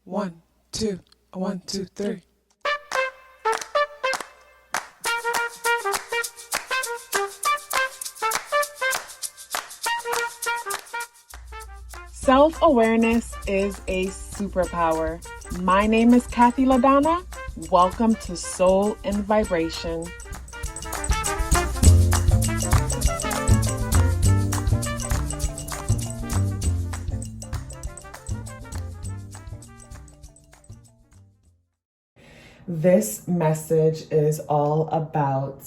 1, 2, 1, 2, 3. Self-awareness is a superpower. My name is KathyLaDonna. Welcome to Soul and Vibration. This message is all about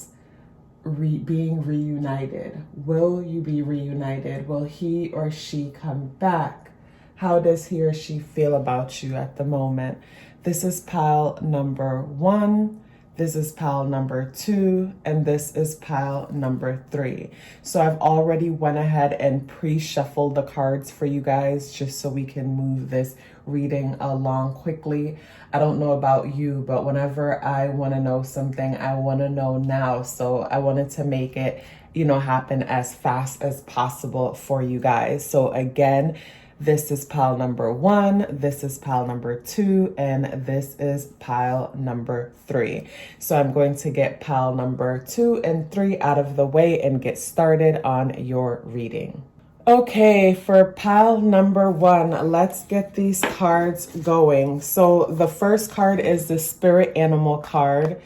being reunited. Will you be reunited? Will he or she come back? How does he or she feel about you at the moment? This is pile number 1. This is pile number 2, and this is pile number 3. So I've already went ahead and pre-shuffled the cards for you guys just so we can move this reading along quickly. I don't know about you, but whenever I want to know something, I want to know now. So I wanted to make it, happen as fast as possible for you guys. So again, this is pile number 1, this is pile number 2, and this is pile number 3. So I'm going to get pile number 2 and 3 out of the way and get started on your reading. Okay, for pile number 1, let's get these cards going. So the first card is the spirit animal card,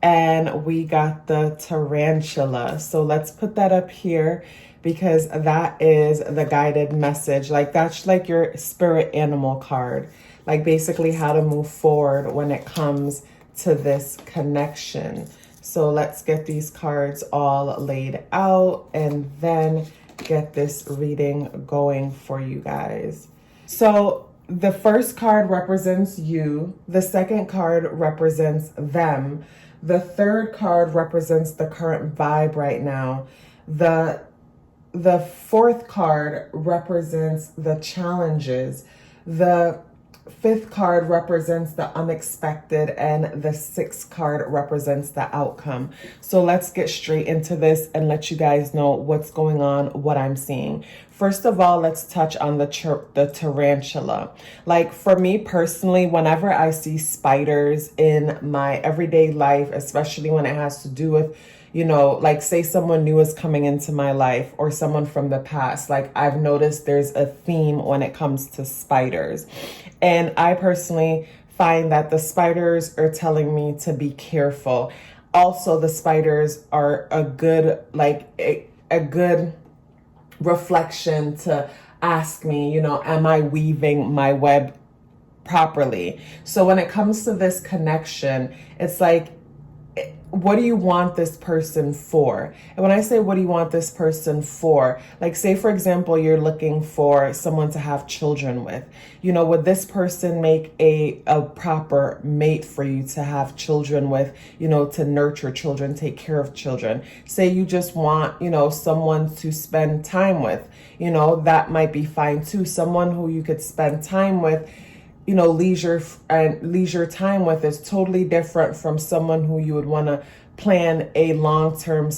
and we got the tarantula. So let's put that up here, because that is the guided message. Like, that's like your spirit animal card. Like, basically how to move forward when it comes to this connection. So let's get these cards all laid out and then get this reading going for you guys. So the first card represents you. The second card represents them. The third card represents the current vibe right now. The fourth card represents the challenges. The fifth card represents the unexpected, and the sixth card represents the outcome. So let's get straight into this and let you guys know what's going on, what I'm seeing. First of all, let's touch on the tarantula. Like, for me personally, whenever I see spiders in my everyday life, especially when it has to do with, like, say someone new is coming into my life or someone from the past, like, I've noticed there's a theme when it comes to spiders. And I personally find that the spiders are telling me to be careful. Also, the spiders are a good, a good reflection to ask me, am I weaving my web properly? So when it comes to this connection, it's like, what do you want this person for? And when I say, what do you want this person for? Like, say, for example, you're looking for someone to have children with. Would this person make a proper mate for you to have children with, to nurture children, take care of children? Say you just want, someone to spend time with, that might be fine too. Someone who you could spend time with, leisure time with is totally different from someone who you would want to plan a long-term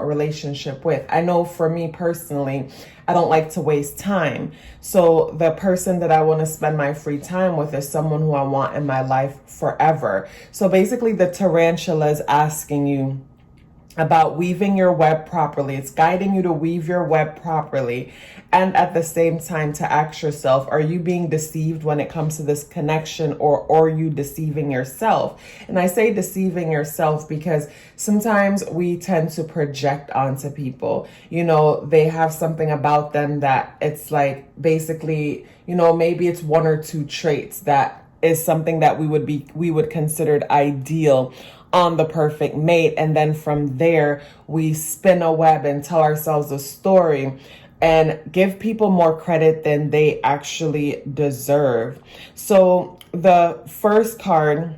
relationship with. I know for me personally, I don't like to waste time. So the person that I want to spend my free time with is someone who I want in my life forever. So basically, the tarantula is asking you about weaving your web properly. It's guiding you to weave your web properly. And at the same time, to ask yourself, are you being deceived when it comes to this connection, or are you deceiving yourself? And I say deceiving yourself because sometimes we tend to project onto people. They have something about them that it's like, basically, maybe it's 1 or 2 traits that is something that we would consider ideal on the perfect mate. And then from there, we spin a web and tell ourselves a story and give people more credit than they actually deserve. So the first card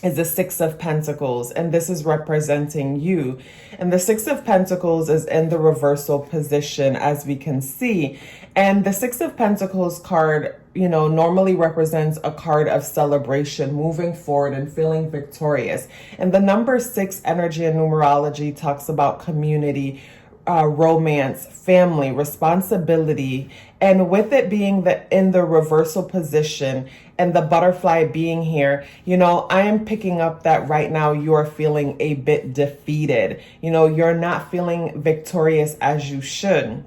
is the Six of Pentacles, and this is representing you. And the Six of Pentacles is in the reversal position, as we can see. And the Six of Pentacles card, normally represents a card of celebration, moving forward and feeling victorious. And the number 6 energy and numerology talks about community, romance, family, responsibility, and with it being in the reversal position and the butterfly being here, I am picking up that right now you're feeling a bit defeated. You're not feeling victorious as you should.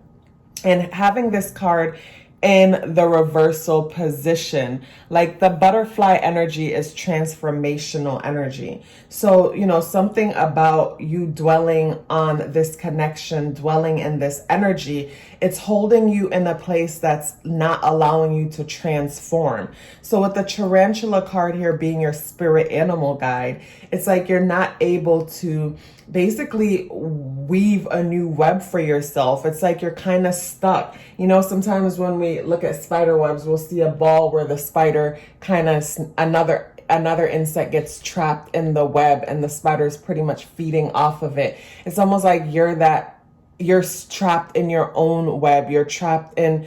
And having this card in the reversal position, like the butterfly energy is transformational energy. So, something about you dwelling on this connection, dwelling in this energy, it's holding you in a place that's not allowing you to transform. So with the tarantula card here being your spirit animal guide, it's like you're not able to basically weave a new web for yourself. It's like you're kind of stuck. Sometimes when we look at spider webs, we'll see a ball where the spider kind of another insect gets trapped in the web and the spider's pretty much feeding off of it. It's almost like you're trapped in your own web. You're trapped in,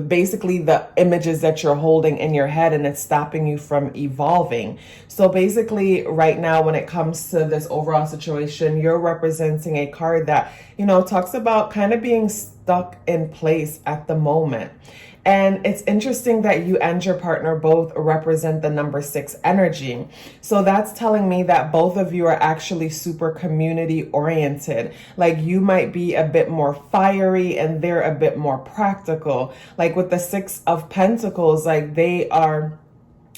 basically the images that you're holding in your head, and it's stopping you from evolving. So basically right now, when it comes to this overall situation, you're representing a card that, talks about kind of being stuck in place at the moment. And it's interesting that you and your partner both represent the number 6 energy. So that's telling me that both of you are actually super community oriented. Like you might be a bit more fiery and they're a bit more practical. Like with the 6 of Pentacles, like they are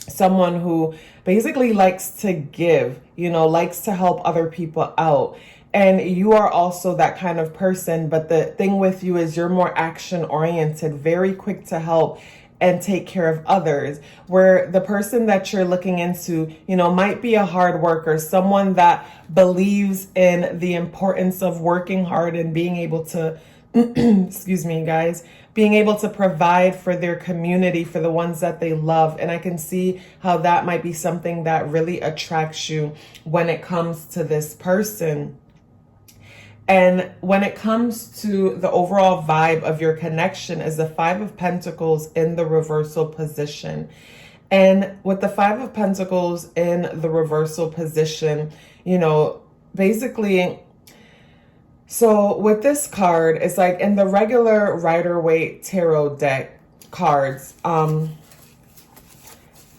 someone who basically likes to give, likes to help other people out. And you are also that kind of person, but the thing with you is you're more action oriented, very quick to help and take care of others, where the person that you're looking into, might be a hard worker, someone that believes in the importance of working hard and being able to, excuse me, guys, being able to provide for their community, for the ones that they love. And I can see how that might be something that really attracts you when it comes to this person. And when it comes to the overall vibe of your connection is the 5 of Pentacles in the reversal position. And with the 5 of Pentacles in the reversal position, basically, so with this card, it's like in the regular Rider-Waite tarot deck cards,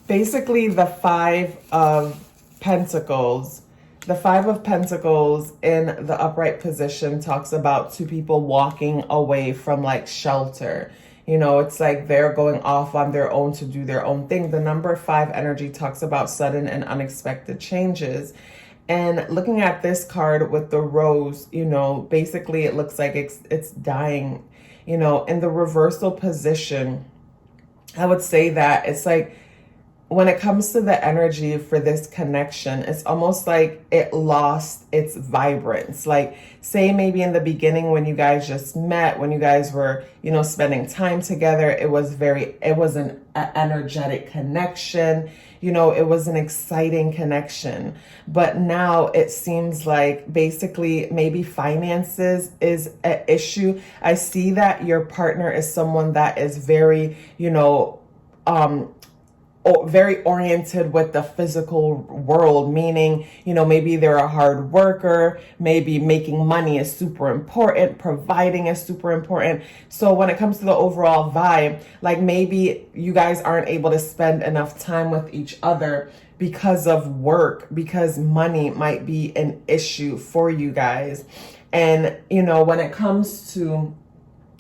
basically the 5 of Pentacles, the 5 of Pentacles in the upright position talks about 2 people walking away from like shelter. It's like they're going off on their own to do their own thing. The number 5 energy talks about sudden and unexpected changes. And looking at this card with the rose, basically it looks like it's dying. In the reversal position, I would say that it's like, when it comes to the energy for this connection, it's almost like it lost its vibrance. Like say maybe in the beginning when you guys just met, when you guys were, spending time together, it was an energetic connection. It was an exciting connection. But now it seems like basically maybe finances is an issue. I see that your partner is someone that is very, very oriented with the physical world, meaning, maybe they're a hard worker, maybe making money is super important, providing is super important. So when it comes to the overall vibe, like maybe you guys aren't able to spend enough time with each other because of work, because money might be an issue for you guys. And, when it comes to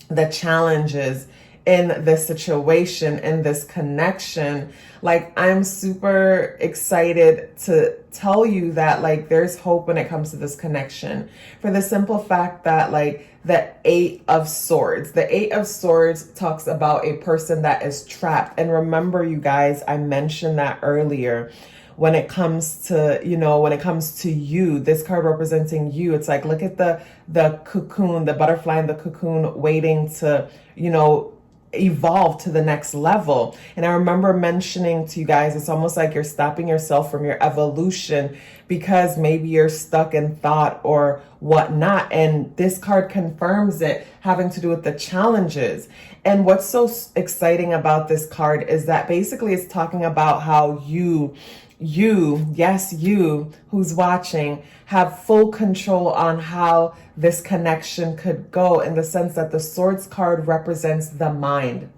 the challenges in this situation, in this connection, like I'm super excited to tell you that like there's hope when it comes to this connection, for the simple fact that like the 8 of Swords talks about a person that is trapped. And remember, you guys, I mentioned that earlier. When it comes to, you, this card representing you, it's like, look at the cocoon, the butterfly in the cocoon waiting to, evolve to the next level. And I remember mentioning to you guys, it's almost like you're stopping yourself from your evolution because maybe you're stuck in thought or whatnot. And this card confirms it, having to do with the challenges. And what's so exciting about this card is that basically it's talking about how you you, yes, you who's watching, have full control on how this connection could go, in the sense that the Swords card represents the mind.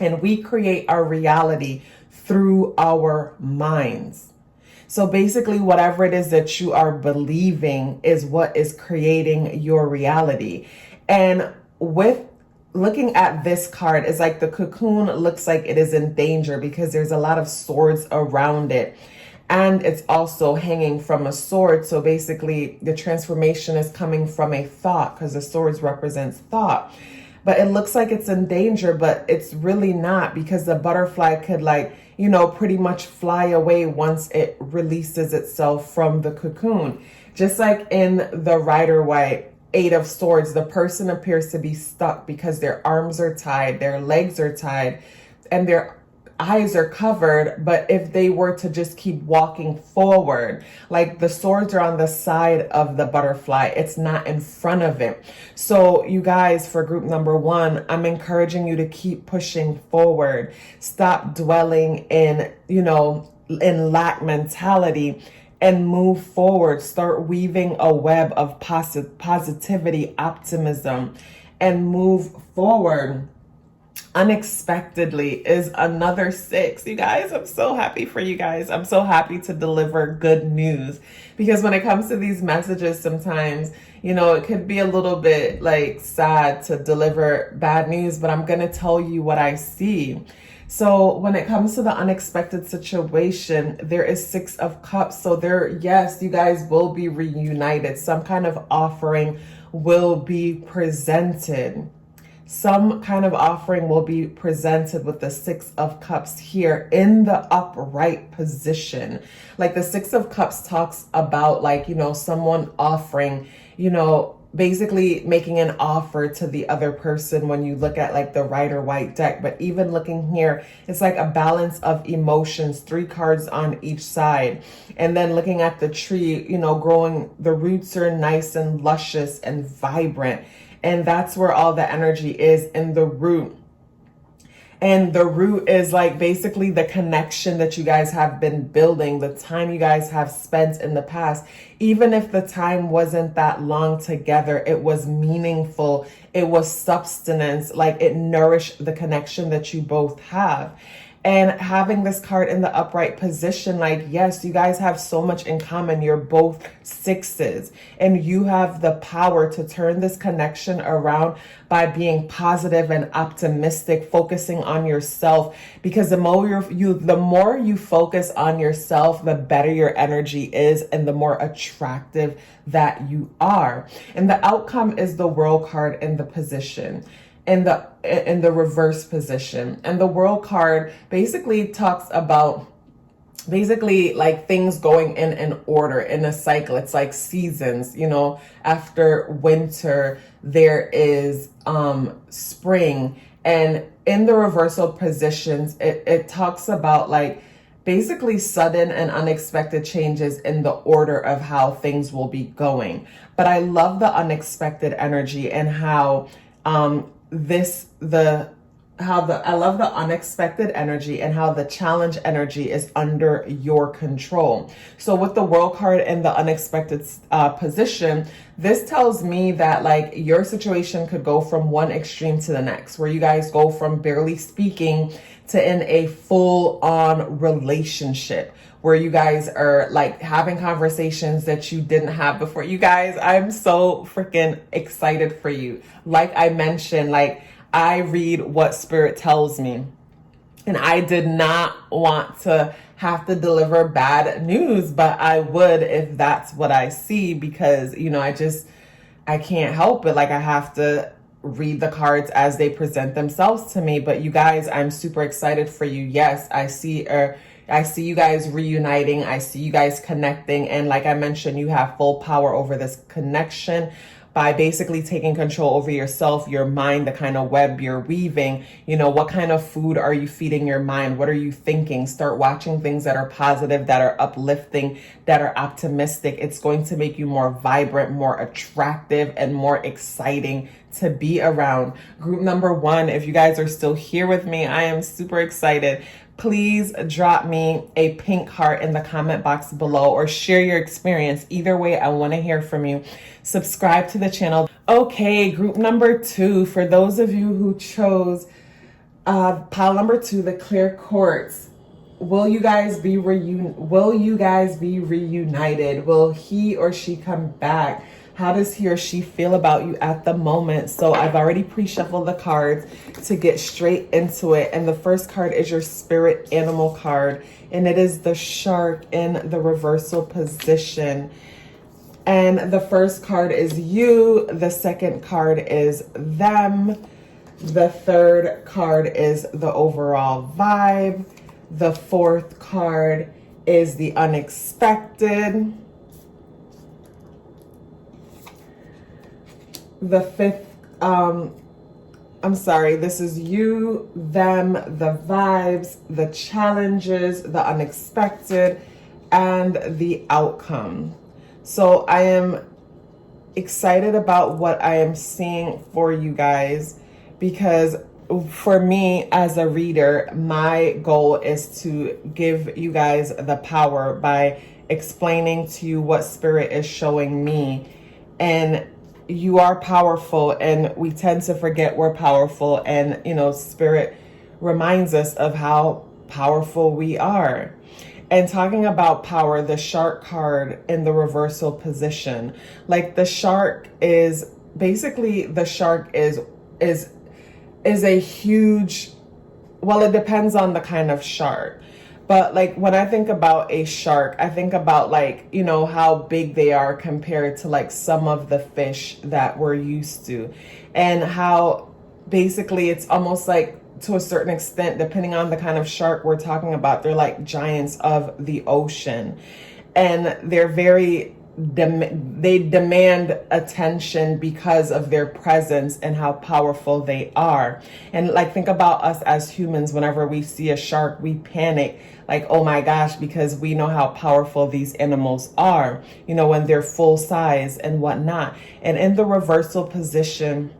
And we create our reality through our minds. So basically, whatever it is that you are believing is what is creating your reality. And with looking at this card, is like the cocoon looks like it is in danger because there's a lot of swords around it. And it's also hanging from a sword. So basically, the transformation is coming from a thought, because the swords represents thought. But it looks like it's in danger, but it's really not, because the butterfly could, like, you know, pretty much fly away once it releases itself from the cocoon. Just like in the Rider-Waite Eight of Swords, the person appears to be stuck because their arms are tied, their legs are tied, and their eyes are covered. But if they were to just keep walking forward, like the swords are on the side of the butterfly, it's not in front of it. So you guys, for group number 1, I'm encouraging you to keep pushing forward. Stop dwelling in, you know, in lack mentality, and move forward. Start weaving a web of positivity, optimism, and move forward. Unexpectedly is another 6. You guys, I'm so happy for you guys. I'm so happy to deliver good news, because when it comes to these messages, sometimes, you know, it could be a little bit like sad to deliver bad news, but I'm going to tell you what I see. So when it comes to the unexpected situation, there is 6 of Cups. So there, yes, you guys will be reunited. Some kind of offering will be presented. Some kind of offering will be presented with the 6 of Cups here in the upright position. Like the 6 of Cups talks about, like, you know, someone offering, you know, basically making an offer to the other person when you look at like the Rider-Waite deck. But even looking here, it's like a balance of emotions, 3 cards on each side. And then looking at the tree, you know, growing, the roots are nice and luscious and vibrant. And that's where all the energy is, in the root. And the root is like basically the connection that you guys have been building, the time you guys have spent in the past. Even if the time wasn't that long together, it was meaningful. It was substance, like it nourished the connection that you both have. And having this card in the upright position, like, yes, you guys have so much in common. You're both 6s, and you have the power to turn this connection around by being positive and optimistic, focusing on yourself. Because the more you focus on yourself, the better your energy is, and the more attractive that you are. And the outcome is the World card in the position, in the reverse position. And the World card basically talks about basically like things going in an order, in a cycle. It's like seasons, you know, after winter there is spring. And in the reversal positions, it talks about like basically sudden and unexpected changes in the order of how things will be going. But I love the unexpected energy, and how I love the unexpected energy, and how the challenge energy is under your control. So with the World card in the unexpected position, this tells me that like your situation could go from one extreme to the next, where you guys go from barely speaking to in a full-on relationship, where you guys are like having conversations that you didn't have before. You guys, I'm so freaking excited for you. Like I mentioned, like I read what Spirit tells me, and I did not want to have to deliver bad news, but I would if that's what I see, because, you know, I can't help it. Like I have to read the cards as they present themselves to me. But you guys, I'm super excited for you. Yes, I see you guys reuniting. I see you guys connecting. And like I mentioned, you have full power over this connection by basically taking control over yourself, your mind, the kind of web you're weaving. You know, what kind of food are you feeding your mind? What are you thinking? Start watching things that are positive, that are uplifting, that are optimistic. It's going to make you more vibrant, more attractive, and more exciting to be around. Group number 1, if you guys are still here with me, I am super excited. Please drop me a pink heart in the comment box below or share your experience. Either way, I want to hear from you. Subscribe to the channel. Okay, group number 2, for those of you who chose pile number 2, the clear quartz. Will you guys be reunited? Will he or she come back? How does he or she feel about you at the moment? So I've already pre-shuffled the cards to get straight into it. And the first card is your spirit animal card. And it is the shark in the reversal position. And the first card is you. The second card is them. The third card is the overall vibe. The fourth card is the unexpected. The fifth, this is you, them, the vibes, the challenges, the unexpected, and the outcome. So I am excited about what I am seeing for you guys, because for me as a reader, my goal is to give you guys the power by explaining to you what spirit is showing me. And you are powerful, and we tend to forget we're powerful. And, spirit reminds us of how powerful we are. And talking about power, the shark card in the reversal position, like the shark is basically, the shark is a huge, well, it depends on the kind of shark. But like when I think about a shark, I think about how big they are compared to like some of the fish that we're used to, and how basically it's almost like, to a certain extent, depending on the kind of shark we're talking about, they're like giants of the ocean, and they're they demand attention because of their presence and how powerful they are. And like, think about us as humans. Whenever we see a shark, we panic, like, oh my gosh, because we know how powerful these animals are, when they're full size and whatnot. And in the reversal position,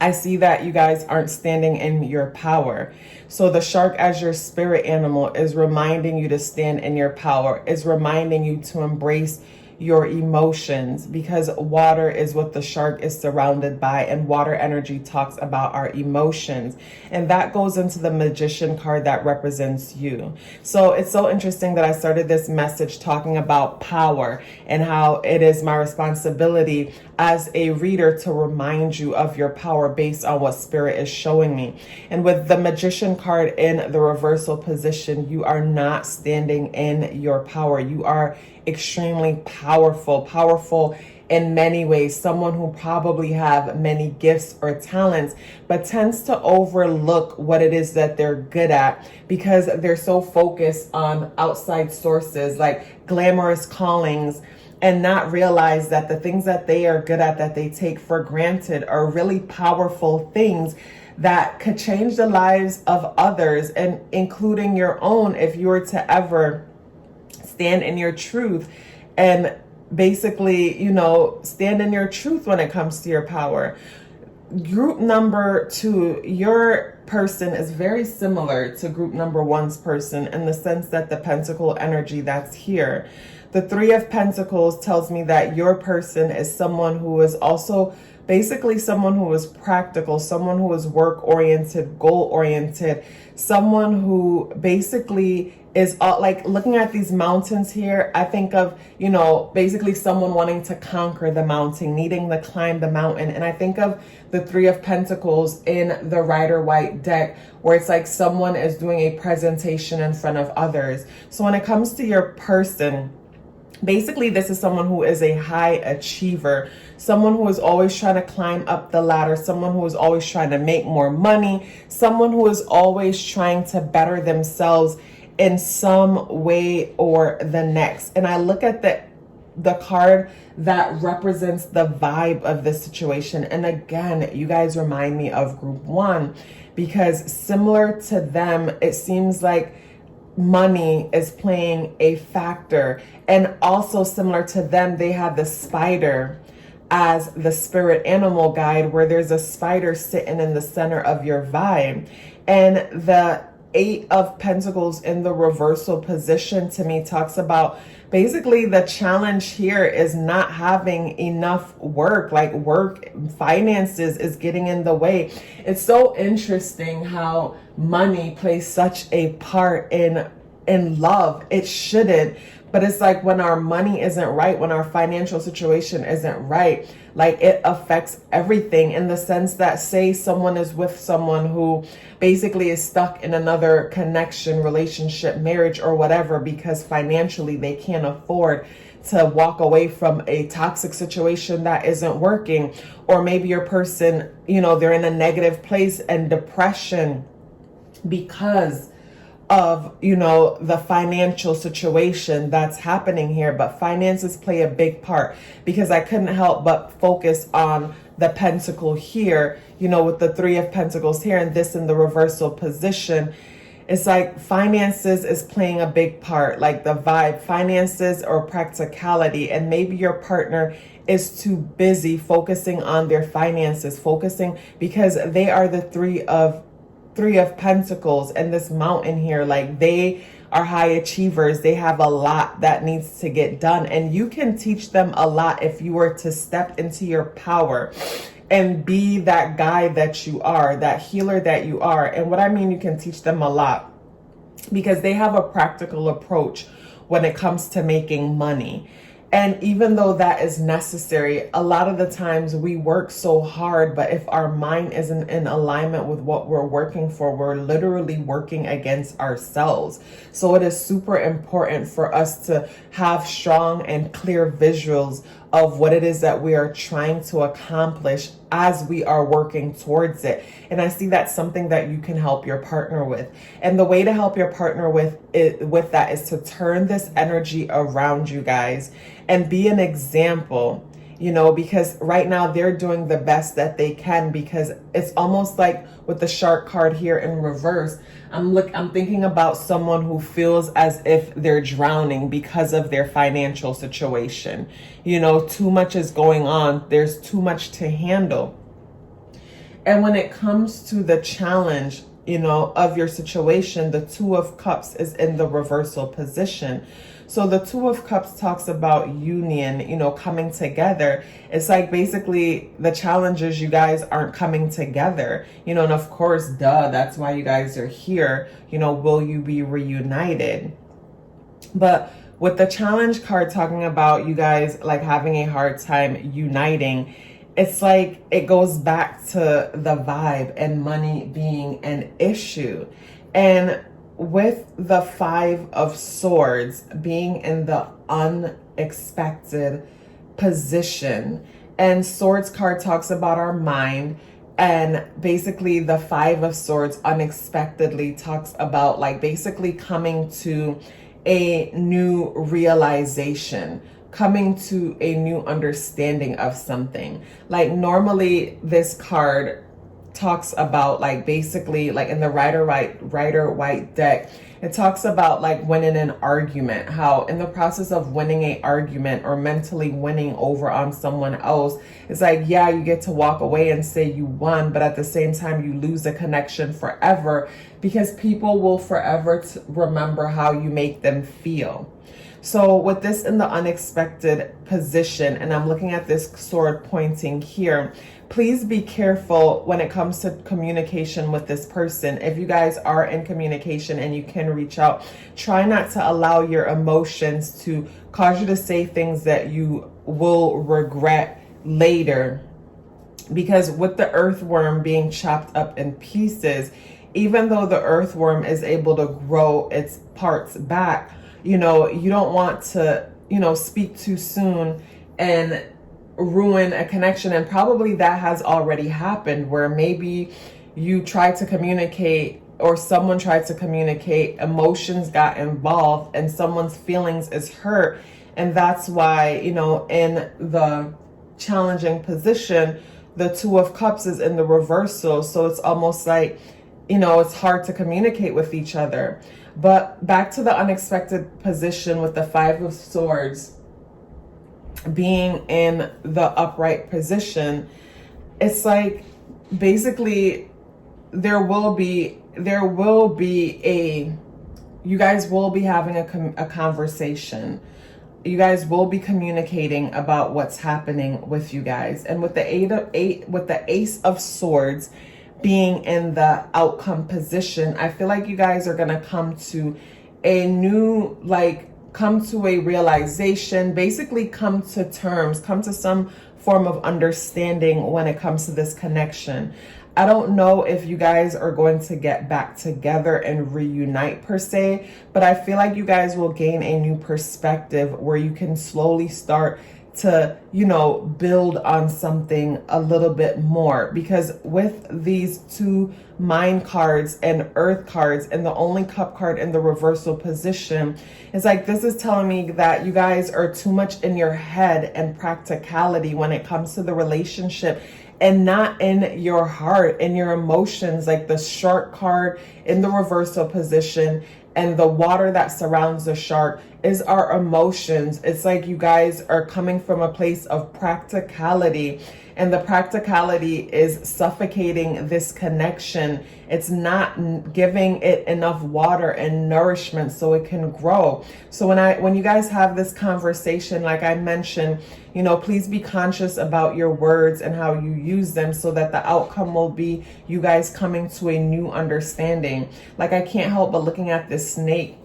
I see that you guys aren't standing in your power. So the shark as your spirit animal is reminding you to stand in your power, is reminding you to embrace your emotions, because water is what the shark is surrounded by, and water energy talks about our emotions, and that goes into the magician card that represents you. So it's so interesting that I started this message talking about power and how it is my responsibility as a reader to remind you of your power based on what spirit is showing me. And with the magician card in the reversal position, you are not standing in your power. You are extremely powerful in many ways, someone who probably have many gifts or talents, but tends to overlook what it is that they're good at because they're so focused on outside sources like glamorous callings, and not realize that the things that they are good at, that they take for granted, are really powerful things that could change the lives of others, and including your own, if you were to ever stand in your truth and basically, stand in your truth when it comes to your power. Group number 2, your person is very similar to group number 1's person in the sense that the pentacle energy that's here. The 3 of Pentacles tells me that your person is someone who is also basically someone who is practical, someone who is work-oriented, goal-oriented, someone who basically is like, looking at these mountains here, I think of, basically someone wanting to conquer the mountain, needing to climb the mountain. And I think of the 3 of Pentacles in the Rider-Waite deck, where it's like someone is doing a presentation in front of others. So when it comes to your person, basically, this is someone who is a high achiever, someone who is always trying to climb up the ladder, someone who is always trying to make more money, someone who is always trying to better themselves in some way or the next. And I look at the card that represents the vibe of this situation. And again, you guys remind me of group 1, because similar to them, it seems like money is playing a factor. And also similar to them, they have the spider as the spirit animal guide, where there's a spider sitting in the center of your vibe. And the Eight of Pentacles in the reversal position to me talks about basically the challenge here is not having enough work, like work, finances is getting in the way. It's so interesting how money plays such a part in love. It shouldn't, but it's like when our money isn't right, when our financial situation isn't right, like it affects everything, in the sense that, say someone is with someone who basically is stuck in another connection, relationship, marriage, or whatever, because financially they can't afford to walk away from a toxic situation that isn't working. Or maybe your person, they're in a negative place and depression because of, the financial situation that's happening here. But finances play a big part, because I couldn't help but focus on the pentacle here, with the Three of Pentacles here and this in the reversal position. It's like finances is playing a big part, like the vibe, finances or practicality. And maybe your partner is too busy focusing on their finances, because they are the Three of Pentacles and this mountain here. Like, they are high achievers. They have a lot that needs to get done, and you can teach them a lot if you were to step into your power and be that guide that you are, that healer that you are. And what I mean, you can teach them a lot because they have a practical approach when it comes to making money. And even though that is necessary, a lot of the times we work so hard, but if our mind isn't in alignment with what we're working for, we're literally working against ourselves. So it is super important for us to have strong and clear visuals of what it is that we are trying to accomplish as we are working towards it. And I see that's something that you can help your partner with. And the way to help your partner with that is to turn this energy around, you guys, and be an example, because right now they're doing the best that they can, because it's almost like with the Shark card here in reverse, I'm thinking about someone who feels as if they're drowning because of their financial situation. Too much is going on. There's too much to handle. And when it comes to the challenge, of your situation, the Two of Cups is in the reversal position. So the Two of Cups talks about union, coming together. It's like basically the challenges, you guys aren't coming together, and of course, that's why you guys are here. Will you be reunited? But with the challenge card talking about you guys like having a hard time uniting, it's like it goes back to the vibe and money being an issue. And with the Five of Swords being in the unexpected position, and Swords card talks about our mind, and basically the Five of Swords unexpectedly talks about like basically coming to a new realization, coming to a new understanding of something. Like normally this card talks about like basically like in the Rider White deck, it talks about like winning an argument, how in the process of winning an argument or mentally winning over on someone else, it's like, yeah, you get to walk away and say you won, but at the same time you lose a connection forever, because people will forever remember how you make them feel. So with this in the unexpected position, and I'm looking at this sword pointing here, please be careful when it comes to communication with this person. If you guys are in communication and you can reach out, try not to allow your emotions to cause you to say things that you will regret later. Because with the earthworm being chopped up in pieces, even though the earthworm is able to grow its parts back, you don't want to, speak too soon and ruin a connection. And probably that has already happened, where maybe you tried to communicate or someone tried to communicate, emotions got involved and someone's feelings is hurt. And that's why, in the challenging position, the Two of Cups is in the reversal. So it's almost like, it's hard to communicate with each other. But back to the unexpected position with the Five of Swords, being in the upright position, it's like basically there will be you guys will be having a conversation. You guys will be communicating about what's happening with you guys. And with the Ace of Swords being in the outcome position, I feel like you guys are gonna come to a realization, basically come to terms, come to some form of understanding when it comes to this connection. I don't know if you guys are going to get back together and reunite per se, but I feel like you guys will gain a new perspective where you can slowly start to, build on something a little bit more. Because with these two Mind cards and Earth cards and the only Cup card in the reversal position, it's like this is telling me that you guys are too much in your head and practicality when it comes to the relationship, and not in your heart and your emotions. Like the Shark card in the reversal position and the water that surrounds the shark is our emotions. It's like you guys are coming from a place of practicality, and the practicality is suffocating this connection. It's not giving it enough water and nourishment so it can grow. So when you guys have this conversation, like I mentioned, please be conscious about your words and how you use them so that the outcome will be you guys coming to a new understanding. Like I can't help but looking at this snake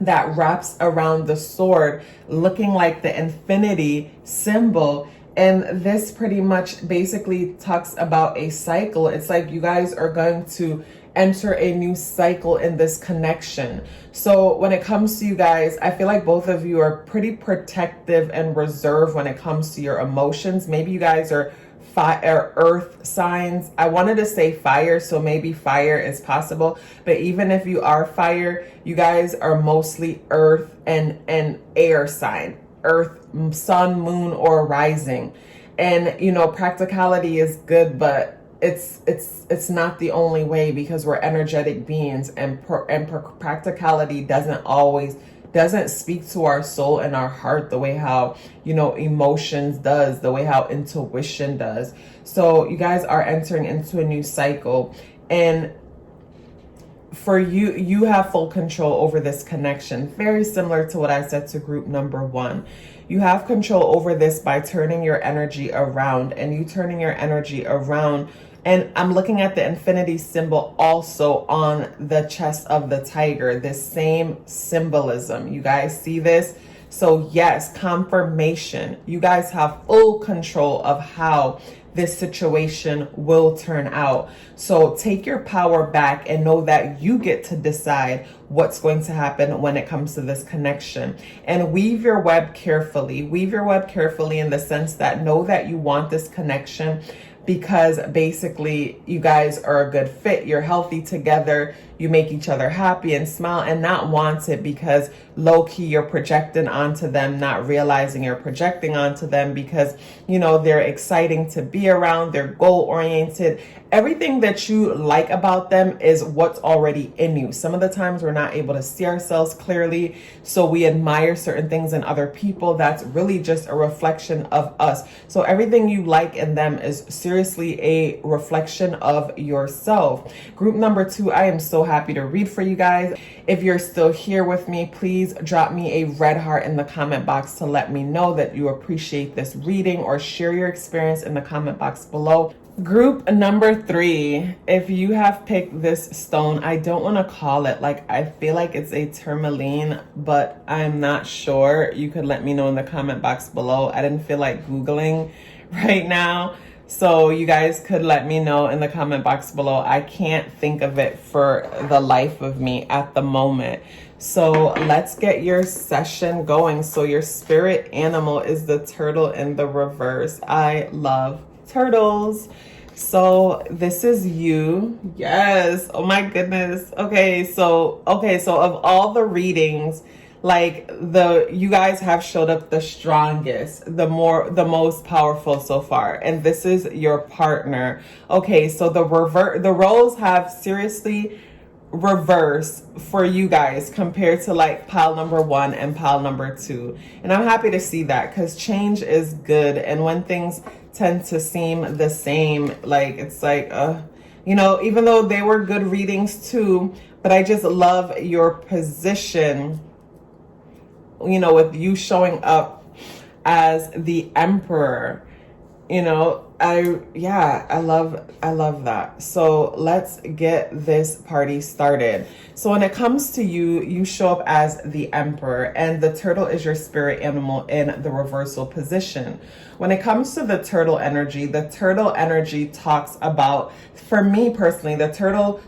that wraps around the sword, looking like the infinity symbol. And this pretty much basically talks about a cycle. It's like you guys are going to enter a new cycle in this connection. So when it comes to you guys, I feel like both of you are pretty protective and reserved when it comes to your emotions. Maybe you guys are earth signs. I wanted to say fire, so maybe fire is possible. But even if you are fire, you guys are mostly earth and air sign. Earth, sun, moon, or rising. And practicality is good, but it's not the only way, because we're energetic beings, and practicality doesn't speak to our soul and our heart the way how emotions does, the way how intuition does. So you guys are entering into a new cycle, and for you have full control over this connection. Very similar to what I said to group number 1. You have control over this by turning your energy around, and you turning your energy around. And I'm looking at the infinity symbol also on the chest of the tiger, this same symbolism. You guys see this? So yes, confirmation. You guys have full control of how this situation will turn out. So take your power back and know that you get to decide what's going to happen when it comes to this connection. And weave your web carefully. Weave your web carefully in the sense that know that you want this connection, because basically you guys are a good fit. You're healthy together. You make each other happy and smile, and not want it because low-key you're projecting onto them, not realizing you're projecting onto them, because they're exciting to be around. They're goal-oriented. Everything that you like about them is what's already in you. Some of the times we're not able to see ourselves clearly, so we admire certain things in other people. That's really just a reflection of us. So everything you like in them is seriously a reflection of yourself. Group number 2, I am so happy to read for you guys. If you're still here with me, please drop me a red heart in the comment box to let me know that you appreciate this reading, or share your experience in the comment box below. Group number 3, if you have picked this stone, I don't want to call it, I feel like it's a tourmaline, but I'm not sure. You could let me know in the comment box below. I didn't feel like Googling right now, so you guys could let me know in the comment box below. I can't think of it for the life of me at the moment. So let's get your session going. So your spirit animal is the turtle in the reverse. I love turtles. So this is you. Yes. Oh my goodness. Okay. So of all the readings, you guys have showed up the strongest, the most powerful so far. And this is your partner. Okay. So the roles have seriously reverse for you guys compared to like pile number 1 and pile number 2. And I'm happy to see that, because change is good. And when things tend to seem the same, like it's like, you know, even though they were good readings too, but I just love your position, you know, with you showing up as the Emperor. You know, I love that. So let's get this party started. So when it comes to you, you show up as the Emperor, and the turtle is your spirit animal in the reversal position. When it comes to the turtle energy talks about, for me personally, the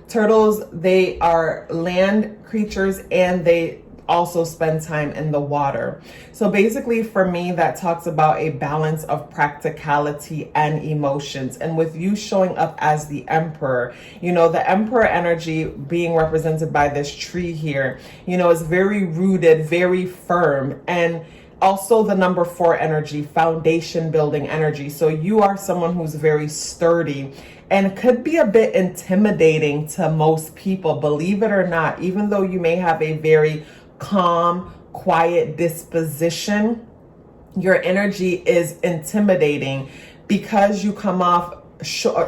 turtles, they are land creatures, and they also spend time in the water. So basically for me, that talks about a balance of practicality and emotions. And with you showing up as the Emperor, you know, the Emperor energy being represented by this tree here, you know, is very rooted, very firm, and also the number 4 energy, foundation building energy. So you are someone who's very sturdy and could be a bit intimidating to most people, believe it or not. Even though you may have a very calm, quiet disposition, your energy is intimidating because you come off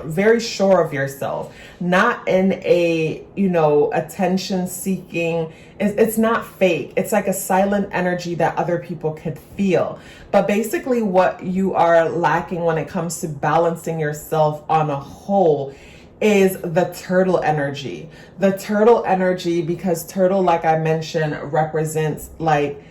very sure of yourself, not in a, you know, attention seeking. It's not fake. It's like a silent energy that other people could feel. But basically what you are lacking when it comes to balancing yourself on a whole is the turtle energy. The turtle energy, because turtle, like I mentioned, represents like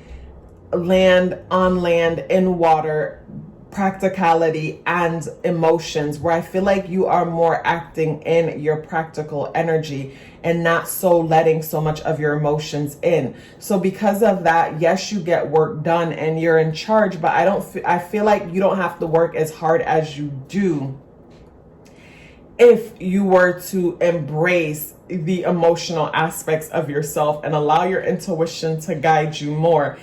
land, on land, in water, practicality and emotions, where I feel like you are more acting in your practical energy and not so letting so much of your emotions in. So because of that, yes, you get work done and you're in charge, but I feel like you don't have to work as hard as you do if you were to embrace the emotional aspects of yourself and allow your intuition to guide you more,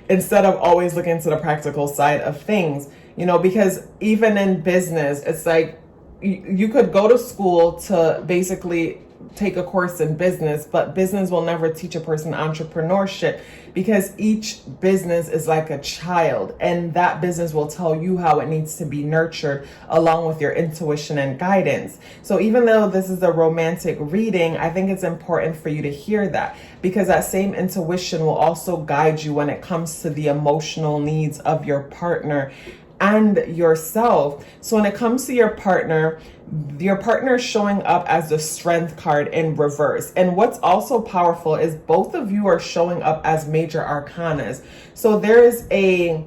instead of always looking to the practical side of things. You know, because even in business, it's like you could go to school to basically take a course in business, but business will never teach a person entrepreneurship, because each business is like a child, and that business will tell you how it needs to be nurtured along with your intuition and guidance. So even though this is a romantic reading, I think it's important for you to hear that, because that same intuition will also guide you when it comes to the emotional needs of your partner and yourself. So when it comes to your partner is showing up as the Strength card in reverse. And what's also powerful is both of you are showing up as major arcanas. So there is a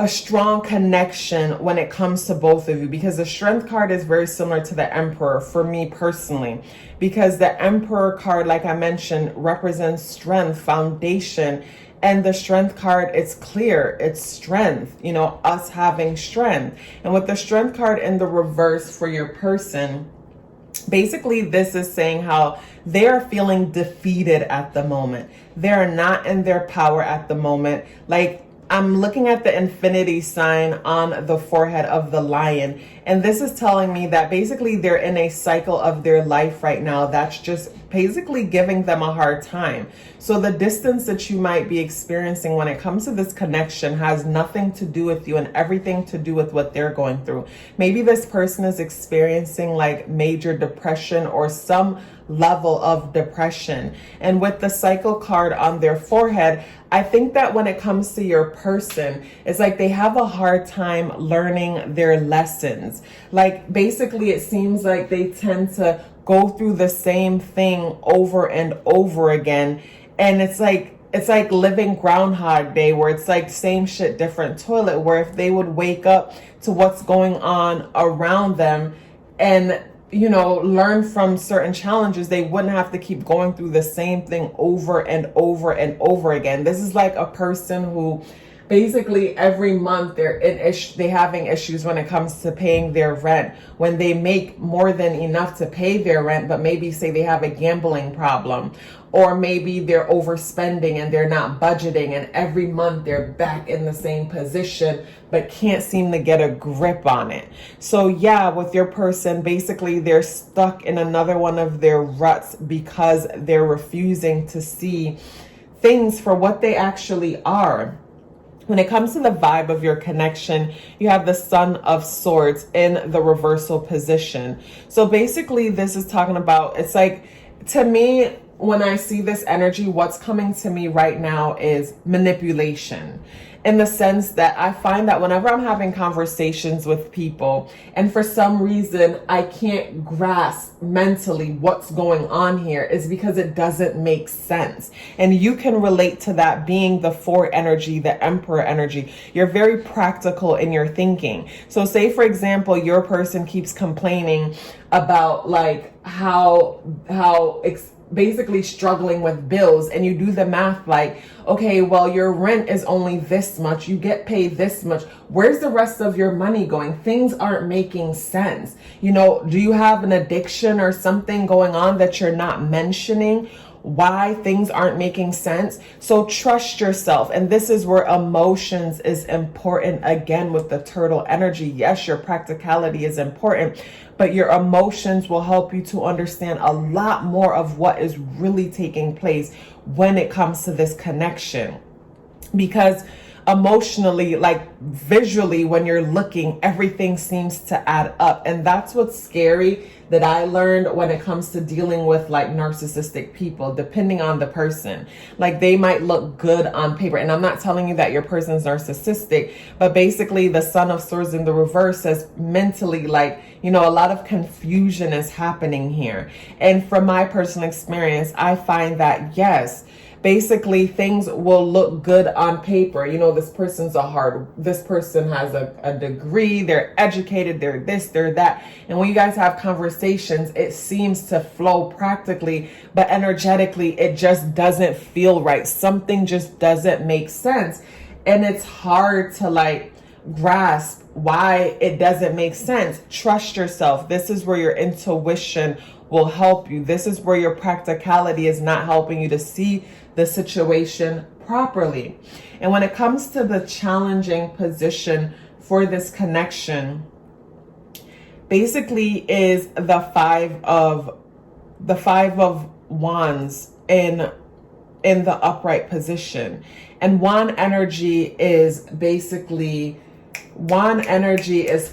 strong connection when it comes to both of you, because the Strength card is very similar to the Emperor for me personally, because the Emperor card, like I mentioned, represents strength, foundation. And the Strength card, it's clear, it's strength, you know, us having strength. And with the Strength card in the reverse for your person, basically this is saying how they are feeling defeated at the moment. They're not in their power at the moment. Like, I'm looking at the infinity sign on the forehead of the lion, and this is telling me that basically they're in a cycle of their life right now that's just basically giving them a hard time. So the distance that you might be experiencing when it comes to this connection has nothing to do with you and everything to do with what they're going through. Maybe this person is experiencing like major depression or some level of depression. And with the cycle card on their forehead, I think that when it comes to your person, it's like they have a hard time learning their lessons. Like basically it seems like they tend to go through the same thing over and over again. And it's like living Groundhog Day, where it's like same shit, different toilet, where if they would wake up to what's going on around them and, you know, learn from certain challenges, they wouldn't have to keep going through the same thing over and over and over again. This is like a person who basically every month they're having issues when it comes to paying their rent, when they make more than enough to pay their rent, but maybe say they have a gambling problem, Or maybe they're overspending and they're not budgeting, and every month they're back in the same position but can't seem to get a grip on it. So yeah, with your person, basically they're stuck in another one of their ruts because they're refusing to see things for what they actually are. When it comes to the vibe of your connection, you have the Sun of Swords in the reversal position. So basically this is talking about, it's like, to me, when I see this energy, what's coming to me right now is manipulation. In the sense that I find that whenever I'm having conversations with people and for some reason I can't grasp mentally what's going on here, is because it doesn't make sense. And you can relate to that, being the 4 energy, the Emperor energy. You're very practical in your thinking. So say, for example, your person keeps complaining about like how basically struggling with bills, and you do the math like, okay, well, your rent is only this much, you get paid this much, where's the rest of your money going? Things aren't making sense. You know, do you have an addiction or something going on that you're not mentioning? Why things aren't making sense? So trust yourself. And this is where emotions is important again with the turtle energy. Yes, your practicality is important, but your emotions will help you to understand a lot more of what is really taking place when it comes to this connection. Because emotionally, like visually, when you're looking, everything seems to add up. And that's what's scary that I learned when it comes to dealing with like narcissistic people, depending on the person. Like they might look good on paper. And I'm not telling you that your person's narcissistic, but basically the Sun of Swords in the reverse says mentally, like, you know, a lot of confusion is happening here. And from my personal experience, I find that yes, basically things will look good on paper. You know, this person has a degree, they're educated, they're this, they're that. And when you guys have conversations, it seems to flow practically, but energetically, it just doesn't feel right. Something just doesn't make sense. And it's hard to like grasp why it doesn't make sense. Trust yourself. This is where your intuition will help you. This is where your practicality is not helping you to see the situation properly. And when it comes to the challenging position for this connection, basically is the five of wands in the upright position. And wand energy is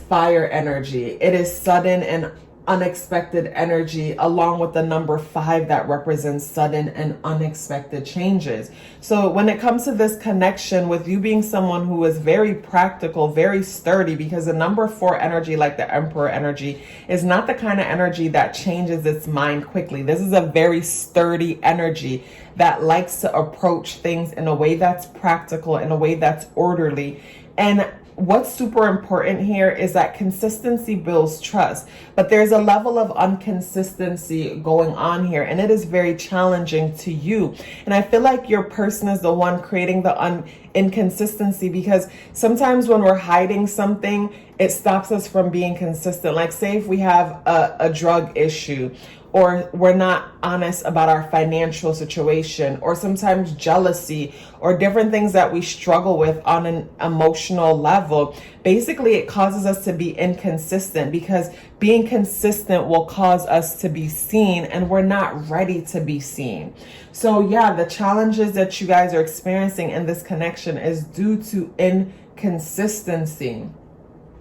fire energy. It is sudden and unexpected energy, along with the number 5 that represents sudden and unexpected changes. So when it comes to this connection, with you being someone who is very practical, very sturdy, because the number 4 energy, like the Emperor energy, is not the kind of energy that changes its mind quickly. This is a very sturdy energy that likes to approach things in a way that's practical, in a way that's orderly. And what's super important here is that consistency builds trust, but there's a level of inconsistency going on here, and it is very challenging to you. And I feel like your person is the one creating the inconsistency, because sometimes when we're hiding something, it stops us from being consistent. Like say if we have a drug issue, or we're not honest about our financial situation, or sometimes jealousy, or different things that we struggle with on an emotional level. Basically, it causes us to be inconsistent, because being consistent will cause us to be seen, and we're not ready to be seen. So yeah, the challenges that you guys are experiencing in this connection is due to inconsistency.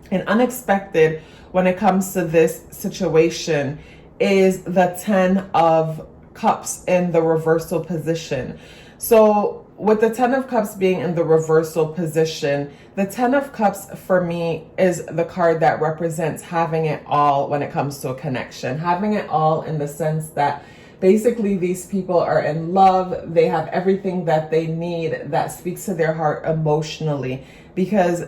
And unexpected when it comes to this situation is the 10 of Cups in the reversal position. So with the 10 of Cups being in the reversal position, the 10 of Cups for me is the card that represents having it all when it comes to a connection. Having it all in the sense that basically these people are in love. They have everything that they need that speaks to their heart emotionally, because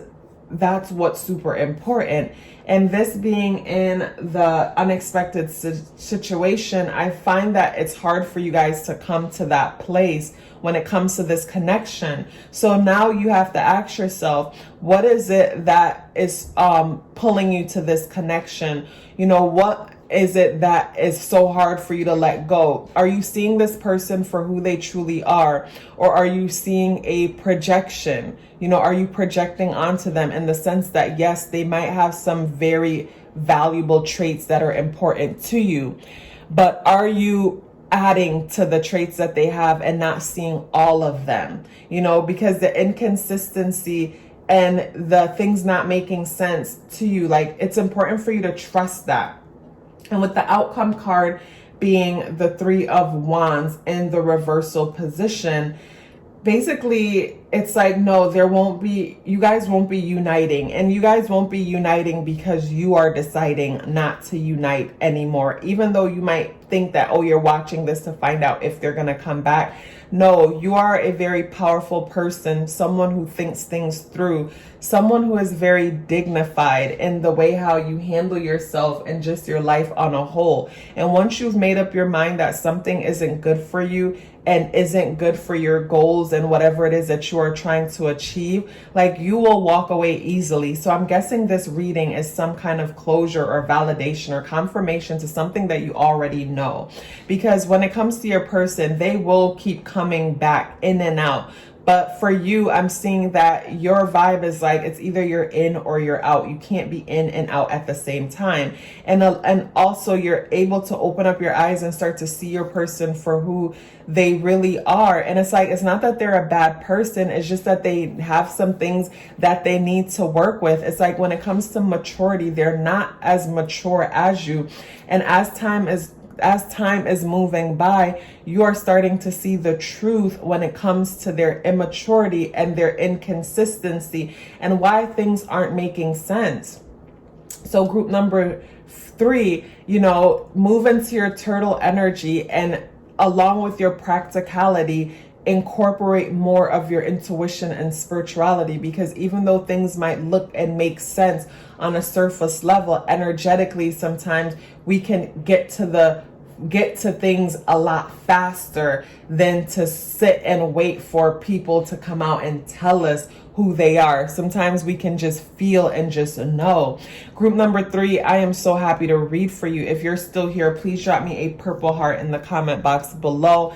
that's what's super important. And this being in the unexpected situation, I find that it's hard for you guys to come to that place when it comes to this connection. So now you have to ask yourself, what is it that is pulling you to this connection? You know, what is it that is so hard for you to let go? Are you seeing this person for who they truly are? Or are you seeing a projection? You know, are you projecting onto them in the sense that, yes, they might have some very valuable traits that are important to you, but are you adding to the traits that they have and not seeing all of them? You know, because the inconsistency and the things not making sense to you, like, it's important for you to trust that. And with the outcome card being the Three of Wands in the reversal position, basically it's like, no, you guys won't be uniting, and you guys won't be uniting because you are deciding not to unite anymore. Even though you might think that, oh, you're watching this to find out if they're going to come back. No, you are a very powerful person, someone who thinks things through, someone who is very dignified in the way how you handle yourself and just your life on a whole. And once you've made up your mind that something isn't good for you and isn't good for your goals and whatever it is that you are trying to achieve, like, you will walk away easily. So I'm guessing this reading is some kind of closure or validation or confirmation to something that you already know. Because when it comes to your person, they will keep coming back in and out. But for you, I'm seeing that your vibe is like, it's either you're in or you're out. You can't be in and out at the same time. And also you're able to open up your eyes and start to see your person for who they really are. And it's like, it's not that they're a bad person. It's just that they have some things that they need to work with. It's like, when it comes to maturity, they're not as mature as you. And as time is moving by, you are starting to see the truth when it comes to their immaturity and their inconsistency and why things aren't making sense. So group number 3, you know, move into your turtle energy, and along with your practicality, incorporate more of your intuition and spirituality. Because even though things might look and make sense on a surface level, energetically, sometimes we can get to things a lot faster than to sit and wait for people to come out and tell us who they are. Sometimes we can just feel and just know. Group number 3, I am so happy to read for you. If you're still here, please drop me a purple heart in the comment box below.